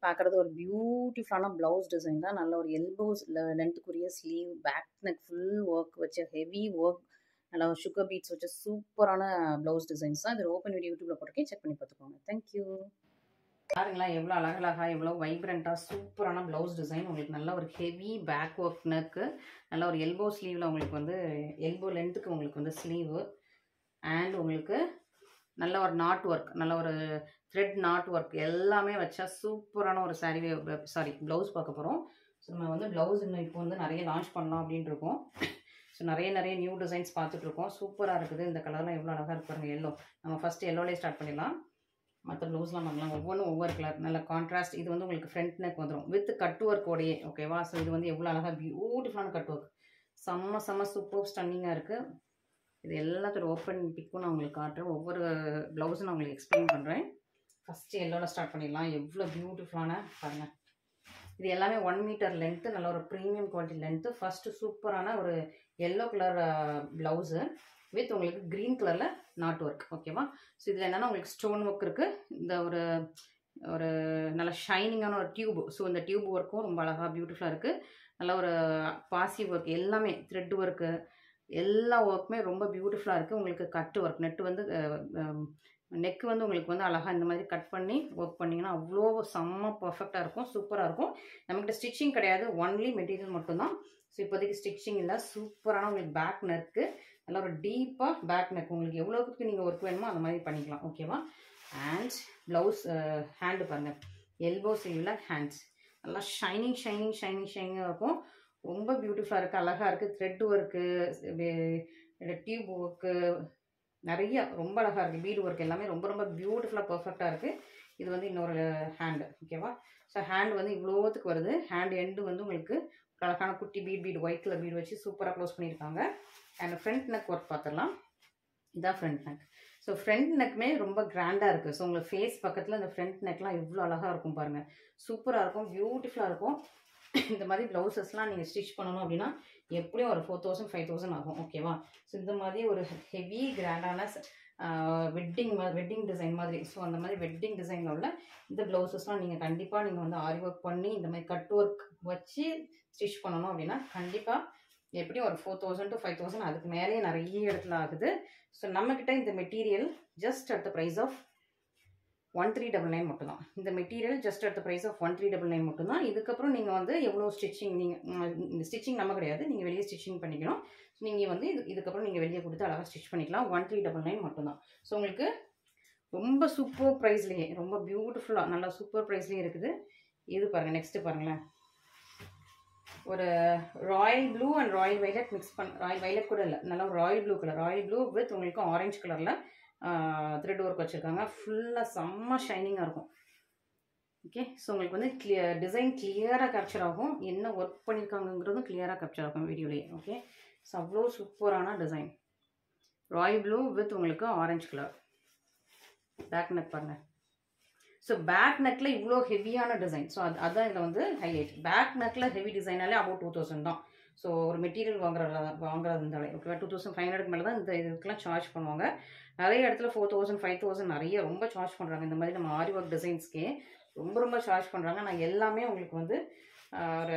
பார்க்குறது ஒரு பியூட்டிஃபுல்லான ப்ளவுஸ் டிசைன் தான். நல்ல ஒரு எல்போஸ் லென்த்துக்குரிய sleeve, back neck full work வச்ச ஹெவி ஒர்க், நல்லா ஒரு சுகர் பீட்ஸ் வச்ச சூப்பரான ப்ளவுஸ் டிசைன்ஸ் தான். இது ஓப்பன் வீடியோ யூடியூப்ல போட்டிருக்கேன். செக் பண்ணி பார்த்துக்கோங்க. தேங்க்யூ. பாருங்களேன் எவ்வளோ அழகழகா எவ்வளோ வைப்ரண்ட்டாக சூப்பரான ப்ளவுஸ் டிசைன். உங்களுக்கு நல்ல ஒரு ஹெவி பேக் ஒர்க் நெக்கு, நல்ல ஒரு எல்போ ஸ்லீவில் உங்களுக்கு வந்து எல்போ லென்த்துக்கு உங்களுக்கு வந்து ஸ்லீவு, அண்ட் உங்களுக்கு நல்ல ஒரு நாட் ஒர்க், நல்ல ஒரு த்ரெட் நாட் ஒர்க் எல்லாமே வச்சா சூப்பரான ஒரு சாரி ப்ளவுஸ் பார்க்க போகிறோம். ஸோ நம்ம வந்து ப்ளவுஸ் இன்னும் இப்போ வந்து நிறைய லான்ச் பண்ணலாம் அப்படின்ட்டு இருக்கோம். ஸோ நிறைய நியூ டிசைன்ஸ் பார்த்துட்ருக்கோம். சூப்பராக இருக்குது. இந்த கலர்லாம் எவ்வளோ அழகாக இருக்கு பாருங்க. எல்லோ, நம்ம ஃபஸ்ட்டு எல்லோலேயே ஸ்டார்ட் பண்ணிடலாம். மற்ற ப்ளவுஸ்லாம் பண்ணலாம். ஒவ்வொன்றும் ஒவ்வொரு கலர், நல்ல கான்ட்ராஸ்ட். இது வந்து உங்களுக்கு ஃப்ரண்ட் நெக் வந்துடும் வித் கட் ஒர்க்கோடையே. ஓகேவா? ஸோ இது வந்து எவ்வளோ அழகாக பியூட்டிஃபுல்லான கட் ஒர்க், செம்ம சூப்பர் ஸ்டன்னிங்காக இருக்குது. இது எல்லாத்தோட ஓப்பன் பிக்கும் நான் உங்களுக்கு காட்டுறேன். ஒவ்வொரு ப்ளவுஸும் நான் உங்களுக்கு எக்ஸ்பிளைன் பண்ணுறேன். ஃபஸ்ட்டு எல்லோவில் ஸ்டார்ட் பண்ணிடலாம். எவ்வளோ பியூட்டிஃபுல்லான பாருங்கள். இது எல்லாமே 1 மீட்டர் லென்த்து, நல்ல ஒரு ப்ரீமியம் குவாலிட்டி லென்த்து. ஃபஸ்ட்டு சூப்பரான ஒரு எல்லோ கலர் ப்ளவுஸு வித் உங்களுக்கு க்ரீன் கலரில் நாட் ஒர்க். ஓகேவா? ஸோ இதில் என்னென்னா உங்களுக்கு ஸ்டோன் ஒர்க் இருக்குது. இந்த ஒரு ஒரு நல்ல ஷைனிங்கான ஒரு டியூப். ஸோ இந்த டியூப் ஒர்க்கும் ரொம்ப அழகாக பியூட்டிஃபுல்லாக இருக்குது. நல்ல ஒரு பாசி ஒர்க், எல்லாமே த்ரெட் ஒர்க்கு, எல்லா ஒர்க்குமே ரொம்ப பியூட்டிஃபுல்லாக இருக்குது. உங்களுக்கு கட் ஒர்க், நெட்டு வந்து நெக் வந்து உங்களுக்கு வந்து அழகாக இந்த மாதிரி கட் பண்ணி ஒர்க் பண்ணிங்கன்னா அவ்வளோ செம்ம பர்ஃபெக்டாக இருக்கும், சூப்பராக இருக்கும். நம்மக்கிட்ட ஸ்டிச்சிங் கிடையாது, ஒன்லி மெட்டீரியல் மட்டும்தான். ஸோ இப்போதைக்கு ஸ்டிச்சிங் இல்லை. சூப்பரான உங்களுக்கு பேக் நெக்கு, நல்லா ஒரு டீப்பாக பேக் நெக், உங்களுக்கு எவ்வளோக்கு நீங்கள் ஒர்க் வேணுமோ அந்த மாதிரி பண்ணிக்கலாம். ஓகேவா? அண்ட் ப்ளவுஸ் ஹேண்டு பாருங்கள், எல்போ ஸ்லீவில் ஹேண்ட்ஸ் நல்லா ஷைனிங்காக இருக்கும். ரொம்ப பியூட்டிஃபுல்லாக இருக்குது, அழகாக இருக்குது. த்ரெட் ஒர்க்கு, டியூப் ஒர்க்கு நிறைய ரொம்ப அழகாக இருக்குது. பீடு ஒர்க் எல்லாமே ரொம்ப பியூட்டிஃபுல்லாக பர்ஃபெக்டாக இருக்குது. இது வந்து இன்னொரு ஹேண்டு. ஓகேவா? ஸோ ஹேண்டு வந்து இவ்வளோத்துக்கு வருது. ஹேண்ட் எண்டு வந்து உங்களுக்கு அழகான குட்டி பீடு ஒயிட் கலர் பீடு வச்சு சூப்பராக க்ளோஸ் பண்ணியிருக்காங்க. அண்ட் ஃப்ரண்ட் நெக் ஒர்க் பார்த்துடலாம். இதான் ஃப்ரண்ட் நெக். ஸோ ஃப்ரண்ட் நெக்குமே ரொம்ப கிராண்டாக இருக்குது. ஸோ உங்களுக்கு ஃபேஸ் பக்கத்தில் இந்த ஃப்ரண்ட் நெக்லாம் எவ்வளோ அழகாக இருக்கும் பாருங்கள். சூப்பராக இருக்கும், பியூட்டிஃபுல்லாக இருக்கும். இந்த மாதிரி ப்ளவுசஸ்லாம் நீங்கள் ஸ்டிச் பண்ணணும் அப்படின்னா எப்படியும் ஒரு 4000 5000 ஆகும். ஓகேவா? ஸோ இந்த மாதிரி ஒரு ஹெவி கிராண்டான வெட்டிங் டிசைன் மாதிரி, ஸோ அந்த மாதிரி வெட்டிங் டிசைனில் உள்ள இந்த ப்ளவுசஸ்லாம் நீங்கள் கண்டிப்பாக நீங்கள் வந்து ஆரி ஒர்க் பண்ணி இந்த மாதிரி கட் ஒர்க் வச்சு ஸ்டிச் பண்ணணும் அப்படின்னா கண்டிப்பாக எப்படியும் ஒரு 4000 to 5000, அதுக்கு மேலேயே நிறைய இடத்துல ஆகுது. ஸோ நம்மக்கிட்ட இந்த material just at the price of 1399 மட்டும்தான். இந்த material just at the price of 1399 மட்டும்தான். இதுக்கப்புறம் நீங்கள் வந்து எவ்வளோ ஸ்டிச்சிங், நீங்கள் ஸ்டிச்சிங் நம்ம கிடையாது, நீங்கள் வெளியே ஸ்டிச்சிங் பண்ணிக்கணும். நீங்கள் வந்து இதுக்கப்புறம் நீங்கள் வெளியே கொடுத்து அழகாக ஸ்டிச் பண்ணிக்கலாம். 1399 மட்டும்தான். ஸோ உங்களுக்கு ரொம்ப சூப்பர் ப்ரைஸ்லேயே, ரொம்ப பியூட்டிஃபுல்லாக நல்லா சூப்பர் ப்ரைஸ்லேயே இருக்குது. இது பாருங்கள். நெக்ஸ்ட்டு பாருங்களேன், ஒரு Royal blue and Royal violet mix Royal violet கூட இல்லை, நல்லா Royal blue colour, Royal blue with உங்களுக்கு ஆரஞ்சு கலரில் த்ரெட் ஒர்க் வச்சுருக்காங்க. ஃபுல்லாக செம்ம ஷைனிங்காக இருக்கும். ஓகே? ஸோ உங்களுக்கு வந்து டிசைன் கிளியராக கேப்சர் ஆகும், என்ன ஒர்க் பண்ணியிருக்காங்கங்கிறதும் கிளியராக கேப்சர் ஆகும் வீடியோலேயே. ஓகே? ஸோ அவ்வளோ சூப்பரான டிசைன், ராயல் ப்ளூ வித் உங்களுக்கு ஆரஞ்சு கலர். பேக் நெக் பாருங்கள். ஸோ பேக் நெக்கில் இவ்வளோ ஹெவியான டிசைன். ஸோ அதுதான் இதில் வந்து ஹைலைட். பேக் நெக்கில் ஹெவி டிசைனாலே அபவுட் 2000 தான். ஸோ ஒரு மெட்டீரியல் வாங்குறது இருந்தாலே ஓகேவா, 2500 மேலே தான் இந்த இதுக்கெலாம் சார்ஜ் பண்ணுவாங்க. நிறைய இடத்துல 4000 5000 நிறைய ரொம்ப சார்ஜ் பண்ணுறாங்க. இந்த மாதிரி நம்ம ஆரி ஒர்க் டிசைன்ஸ்க்கே ரொம்ப சார்ஜ் பண்ணுறாங்க. நான் எல்லாமே உங்களுக்கு வந்து ஒரு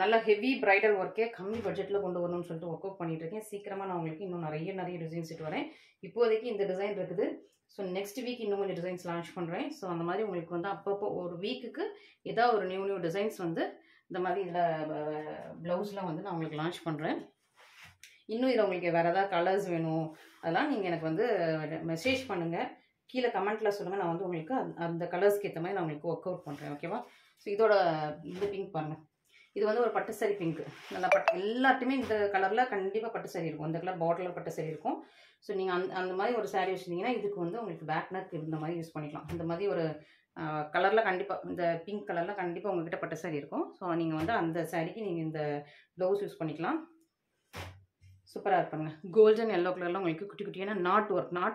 நல்ல ஹெவி பிரைடல் ஒர்க்கே கம்மி பட்ஜெட்டில் கொண்டு வரணும்னு சொல்லிட்டு ஒர்க் அவுட் பண்ணிகிட்டு இருக்கேன். சீக்கிரமாக நான் உங்களுக்கு இன்னும் நிறைய டிசைன்ஸ் இட்டு வரேன். இப்போதைக்கு இந்த டிசைன் இருக்குது. ஸோ நெக்ஸ்ட் வீக் இன்னும் கொஞ்சம் டிசைன்ஸ் லான்ச் பண்ணுறேன். ஸோ அந்த மாதிரி உங்களுக்கு வந்து அப்பப்போ ஒரு வீக்குக்கு ஏதாவது ஒரு நியூ டிசைன்ஸ் வந்து இந்த மாதிரி இதில் ப்ளவுஸில் வந்து நான் உங்களுக்கு லான்ச் பண்ணுறேன். இன்னும் இதில் உங்களுக்கு வேறு ஏதாவது கலர்ஸ் வேணும் அதெல்லாம் நீங்கள் எனக்கு வந்து மெசேஜ் பண்ணுங்கள், கீழே கமெண்ட்டில் சொல்லுங்கள். நான் வந்து உங்களுக்கு அந்த கலர்ஸ்க்கு ஏற்ற மாதிரி நான் உங்களுக்கு ஒர்க் அவுட் பண்ணுறேன். ஓகேவா? ஸோ இதோட இந்த பிங்க் பாருங்கள், இது வந்து ஒரு பட்டு சாரி பிங்க். நல்லா எல்லாத்தையுமே இந்த கலரில் கண்டிப்பாக பட்டு சாரி இருக்கும். இந்த கலர் பார்டரில் பட்டு சாரி இருக்கும். ஸோ நீங்கள் அந்த மாதிரி ஒரு சாரீ வச்சுருந்தீங்கன்னா இதுக்கு வந்து உங்களுக்கு பேக் நெக் இந்த மாதிரி யூஸ் பண்ணிக்கலாம். இந்த மாதிரி ஒரு கலரில் கண்டிப்பாக இந்த பிங்க் கலரில் கண்டிப்பாக உங்கள்கிட்ட பட்டு சாரி இருக்கும். ஸோ நீங்கள் வந்து அந்த சாரீக்கு நீங்கள் இந்த ப்ளவுஸ் யூஸ் பண்ணிக்கலாம். சூப்பராக இருப்பாங்க. கோல்டன் எல்லோ கலரில் உங்களுக்கு குட்டி குட்டியான நாட்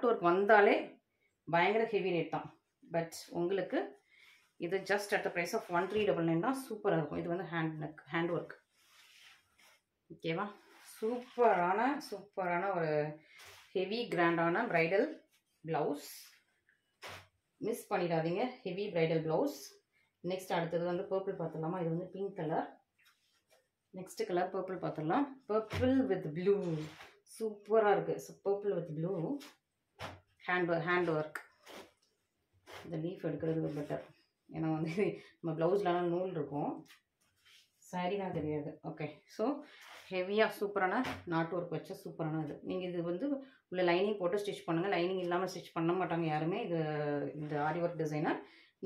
ஒர்க் வந்தாலே பயங்கர ஹெவி ரேட் தான். பட் உங்களுக்கு இது just at the price of 1399 தான். சூப்பராக இருக்கும். இது வந்து ஹேண்ட் ஒர்க். ஓகேவா? சூப்பரான ஒரு ஹெவி கிராண்டான பிரைடல் ப்ளவுஸ். மிஸ் பண்ணிடாதீங்க. Heavy bridal blouse. நெக்ஸ்ட் அடுத்தது வந்து பர்பிள் பார்த்துடலாமா? இது வந்து pink colour. Next colour purple பார்த்துடலாம். பர்பிள் வித் ப்ளூ சூப்பராக இருக்குது. So purple with blue hand work. இந்த லீஃப் எடுக்கிறது பெட்டர். ஏன்னா வந்து நம்ம ப்ளவுஸ்லாம் நூல் இருக்கும், சாரீ தான் தெரியாது. ஓகே, ஸோ ஹெவியாக சூப்பரான நாட் ஒர்க் வச்ச சூப்பரான இது. நீங்கள் இது வந்து உள்ள லைனிங் போட்டு ஸ்டிச் பண்ணுங்கள். லைனிங் இல்லாமல் ஸ்டிச் பண்ண மாட்டாங்க யாருமே இது. இந்த ஆரி ஒர்க் டிசைனை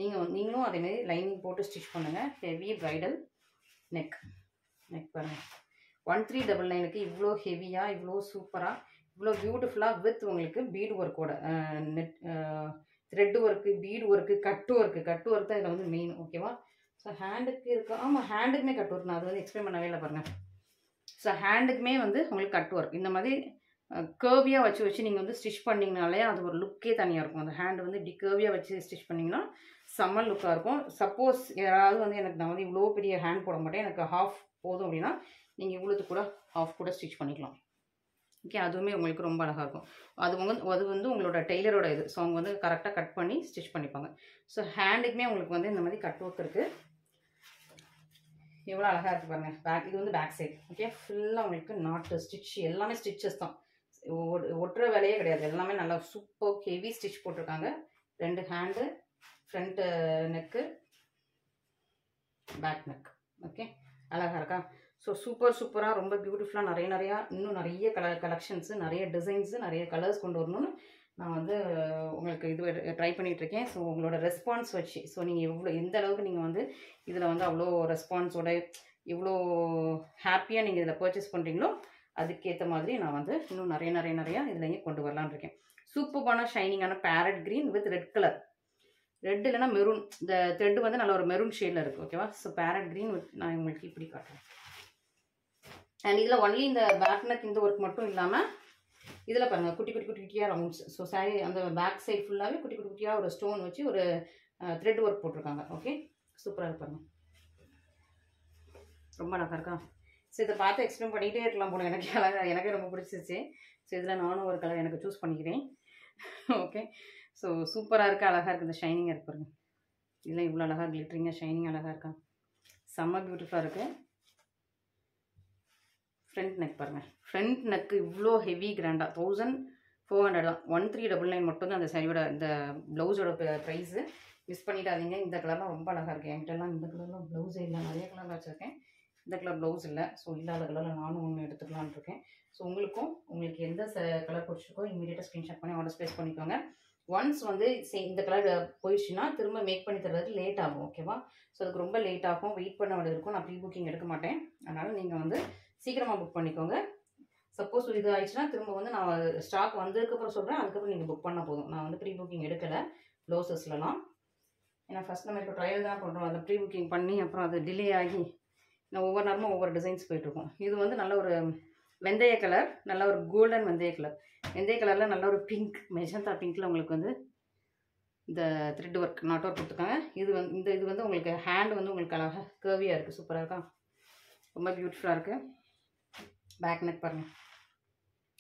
நீங்களும் அதேமாரி லைனிங் போட்டு ஸ்டிச் பண்ணுங்கள். ஹெவி ப்ரைடல் நெக் பாருங்கள். 1399க்கு இவ்வளோ ஹெவியாக, இவ்வளோ சூப்பராக, இவ்வளோ பியூட்டிஃபுல்லாக வித் உங்களுக்கு பீடு ஒர்க்கோட thread work, bead work, cut work தான் இதில் வந்து மெயின். ஓகேவா? ஸோ ஹேண்டுக்கு இருக்கு. ஆமாம், ஹேண்டுக்குமே கட் ஒர்க். நான் அது வந்து எக்ஸ்பிளைன் பண்ணவே இல்லை பாருங்கள். ஸோ ஹேண்டுக்குமே வந்து உங்களுக்கு கட் ஒர்க் இந்த மாதிரி கேர்வியாக வச்சு நீங்கள் வந்து ஸ்டிச் பண்ணிங்கனாலே அது ஒரு லுக்கே தனியாக இருக்கும். அந்த ஹேண்டு வந்து இப்படி கேர்வியாக வச்சு ஸ்டிச் பண்ணிங்கன்னா செம்ம லுக்காக இருக்கும். சப்போஸ் யாராவது வந்து நான் வந்து இவ்வளோ பெரிய ஹேண்ட் போட மாட்டேன், எனக்கு ஹாஃப் போதும் அப்படின்னா நீங்கள் இவ்வளோது கூட ஹாஃப் கூட ஸ்டிச் பண்ணிக்கலாம். ஓகே, அதுவுமே உங்களுக்கு ரொம்ப அழகாக இருக்கும். அது வந்து உங்களோட டெய்லரோட இது. ஸோ அவங்க வந்து கரெக்டாக கட் பண்ணி ஸ்டிச் பண்ணிப்பாங்க. ஸோ ஹேண்டுக்குமே உங்களுக்கு வந்து இந்த மாதிரி கட் ஒர்க் இருக்குது. எவ்வளோ அழகாக இருக்குது பாருங்கள். பேக், இது வந்து பேக் சைட். ஓகே, ஃபுல்லாக உங்களுக்கு நாட்டு ஸ்டிச், எல்லாமே ஸ்டிச்சஸ் தான், ஒட்டுற வேலையே கிடையாது. எல்லாமே நல்லா சூப்பர் ஹெவி ஸ்டிச் போட்டிருக்காங்க. 2 hand, front neck, back neck. Okay, அழகாக இருக்கா? ஸோ சூப்பராக ரொம்ப பியூட்டிஃபுல்லாக இன்னும் நிறைய கலெக்ஷன்ஸு, நிறைய டிசைன்ஸு, நிறைய கலர்ஸ் கொண்டு வரணும்னு நான் வந்து உங்களுக்கு இது ட்ரை பண்ணிகிட்ருக்கேன். ஸோ உங்களோட ரெஸ்பான்ஸ் வச்சு, ஸோ நீங்கள் எந்த அளவுக்கு நீங்கள் வந்து இதில் வந்து அவ்வளோ ரெஸ்பான்ஸோட இவ்வளோ ஹாப்பியாக நீங்கள் இதில் பர்ச்சேஸ் பண்ணுறீங்களோ அதுக்கேற்ற மாதிரி நான் வந்து இன்னும் நிறையா இதுலேயே கொண்டு வரலான்னு இருக்கேன். சூப்பரான ஷைனிங்கான parrot green with red colour. Red இல்லைனா மெரூன். இந்த த்ரெட்டு வந்து நல்ல ஒரு மெரூன் ஷேடில் இருக்குது. ஓகேவா? ஸோ பேரட் க்ரீன் வித் நான் உங்களுக்கு இப்படி காட்டுறேன். அண்ட் இதில் ஒன்லி இந்த பேக் நெக் இந்த ஒர்க் மட்டும் இல்லாமல் இதில் பாருங்கள் குட்டியாக ரவுண்ட்ஸ். ஸோ சாரி அந்த பேக் சைட் ஃபுல்லாகவே குட்டியாக ஒரு ஸ்டோன் வச்சு ஒரு த்ரெட் ஒர்க் போட்டிருக்காங்க. ஓகே, சூப்பராக இருப்பாங்க. ரொம்ப அழகாக இருக்கா? ஸோ இதை பார்த்து எக்ஸ்பிளைன் பண்ணிகிட்டே இருக்கலாம் போல. எனக்கே ரொம்ப பிடிச்சிருச்சு. ஸோ இதில் நானும் ஒரு கலர் எனக்கு சூஸ் பண்ணிக்கிறேன். ஓகே, ஸோ சூப்பராக இருக்குது, அழகாக இருக்குது. இந்த ஷைனிங்காக இருக்கு பாருங்கள். இதெல்லாம் இவ்வளோ அழகாக கிளிட்டரிங்காக ஷைனிங் அழகாக இருக்கா? செம்ம பியூட்டிஃபுல்லாக இருக்குது. ஃப்ரண்ட் நெக் பாருங்கள். ஃப்ரண்ட் நெக்கு இவ்வளோ ஹெவி கிராண்டாக 1400 தான். 1399 மட்டும் தான் அந்த சாரியோட இந்த ப்ளவுஸோட ப்ரைஸு. மிஸ் பண்ணிடாதீங்க. இந்த கலர்லாம் ரொம்ப அழகாக இருக்குது. என்கிட்டலாம் இந்த கலர்லாம் ப்ளவுஸே இல்லை. நிறைய கலரில் வச்சுருக்கேன். இந்த கலர் ப்ளவுஸ் இல்லை. ஸோ இல்லாத கலரில் நானும் ஒன்று எடுத்துக்கலான்னு இருக்கேன். ஸோ உங்களுக்கு எந்த கலர் பிடிச்சிருக்கோ இமீடியட்டாக ஸ்க்ரீன்ஷாட் பண்ணி ஆர்டர் ப்ளேஸ் பண்ணிக்கோங்க. ஒன்ஸ் வந்து இந்த கலர் போயிடுச்சுன்னா திரும்ப மேக் பண்ணி தர்றதுக்கு லேட் ஆகும். ஓகேவா? ஸோ அதுக்கு ரொம்ப லேட் ஆகும், வெயிட் பண்ண வேண்டியது இருக்கும். நான் ப்ரீ புக்கிங் எடுக்க மாட்டேன். அதனால் நீங்கள் வந்து சீக்கிரமாக புக் பண்ணிக்கோங்க. சப்போஸ் இது ஆயிடுச்சுன்னா திரும்ப வந்து நான் ஸ்டாக் வந்ததுக்கப்புறம் சொல்கிறேன். அதுக்கப்புறம் நீங்கள் புக் பண்ணால் போதும். நான் வந்து ப்ரீ புக்கிங் எடுக்கலை ப்ளவுசஸ்லாம். ஏன்னா ஃபஸ்ட் நம்ம இப்போ ட்ரையல் தான் பண்ணுறோம். அதை ப்ரீ புக்கிங் பண்ணி அப்புறம் அது டிலே ஆகி நான் ஒவ்வொரு நேரமும் ஒவ்வொரு டிசைன்ஸ் போயிட்டுருக்கோம். இது வந்து நல்ல ஒரு வெந்தய கலர், நல்ல ஒரு கோல்டன் வெந்தய கலர். வெந்தய கலரில் நல்ல ஒரு பிங்க், மெஜந்தா பிங்க்கில் உங்களுக்கு வந்து இந்த த்ரெட் ஒர்க் நாட் ஒர்க் கொடுத்துருக்காங்க. இது வந்து உங்களுக்கு ஹேண்ட் வந்து உங்களுக்கு அழகாக கர்வியாக இருக்குது. சூப்பராக இருக்கா? ரொம்ப பியூட்டிஃபுல்லாக இருக்குது. பேக் நெக் பாருங்கள்,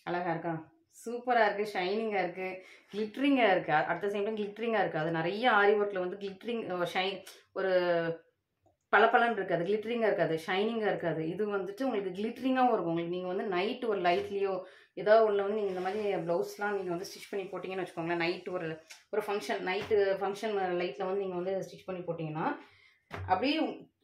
அழகாக இருக்கா? சூப்பராக இருக்குது, ஷைனிங்காக இருக்குது, கிளிட்ரிங்காக இருக்குது. அட் த சேம் டைம் கிளிட்ரிங்காக இருக்குது. அது நிறைய ஆரி ஒர்க்கில் வந்து கிளிட்ரிங் ஒரு பளபளன்னு இருக்காது, கிளிட்டரிங்காக இருக்காது, ஷைனிங்காக இருக்காது. இது வந்துட்டு உங்களுக்கு கிளிட்டரிங்காகவும் இருக்கும். உங்களுக்கு நீங்கள் வந்து நைட்டு ஒரு லைட்லேயோ ஏதாவது ஒன்று வந்து நீங்கள் இந்த மாதிரி ப்ளவுஸ்லாம் நீங்கள் வந்து ஸ்டிச் பண்ணி போட்டிங்கன்னு வச்சுக்கோங்களேன். நைட்டு ஒரு ஃபங்க்ஷன், ஃபங்க்ஷன் லைட்டில் வந்து நீங்கள் வந்து ஸ்டிச் பண்ணி போட்டிங்கன்னா அப்படியே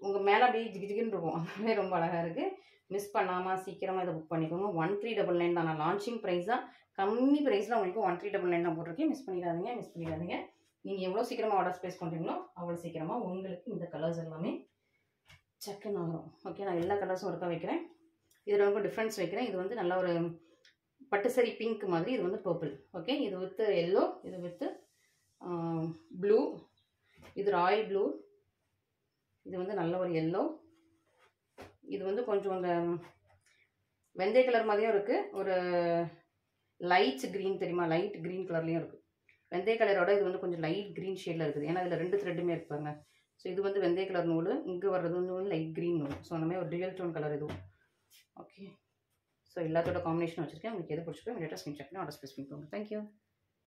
உங்கள் மேலே அப்படியே ஜிகின்னு இருக்கும். அதுவே ரொம்ப அழகாக இருக்குது. மிஸ் பண்ணாமல் சீக்கிரமாக இதை புக் பண்ணிக்கோங்க. 1399 தான். நான் லான்ச்சிங் ப்ரைஸ் தான், கம்மி ப்ரைஸில் உங்களுக்கு 1399 தான் போட்டிருக்கேன். மிஸ் பண்ணிடாதீங்க. நீங்கள் எவ்வளோ சீக்கிரமாக ஆர்டர்ஸ் ப்ளேஸ் பண்ணுறீங்களோ அவ்வளோ சீக்கிரமாக உங்களுக்கு இந்த கலர்ஸ் எல்லாமே சக்குன்னு ஆகும். ஓகே, நான் எல்லா கலர்ஸும் ஒருக்கா வைக்கிறேன். இதில் ரொம்ப டிஃப்ரென்ஸ் வைக்கிறேன். இது வந்து நல்ல ஒரு பட்டு சரி பிங்க் மாதிரி. இது வந்து பர்பிள். ஓகே, இது வித் எல்லோ, இது வித் ப்ளூ, இது ராயல் ப்ளூ, இது வந்து நல்ல ஒரு எல்லோ, இது வந்து கொஞ்சம் அந்த வெந்தய கலர் மாதிரியும் இருக்குது, ஒரு லைட் க்ரீன் தெரியுமா, லைட் க்ரீன் கலர்லேயும் இருக்குது. வெந்தய கலரோட இது வந்து கொஞ்சம் லைட் க்ரீன் ஷேடில் இருக்குது. ஏன்னா இதில் 2 த்ரெட்டுமே இருப்பாங்க. ஸோ இது வந்து வெந்தய கலர் நூல், இங்கே வர்றது வந்து லைட் க்ரீன் நூல். ஸோ அந்த மாதிரி ஒரு டுவல் டோன் கலர் இதுவும். ஓகே, ஸோ எல்லாத்தோட காம்பினேஷன் வச்சுருக்கேன். உங்களுக்கு எது பிடிச்சிருக்கோ இமீடியட்டாக ஸ்க்ரீன்ஷாட் பண்ணி ஆர்டர் ப்ளேஸ் பண்ணிக்கோங்க. தேங்க்யூ.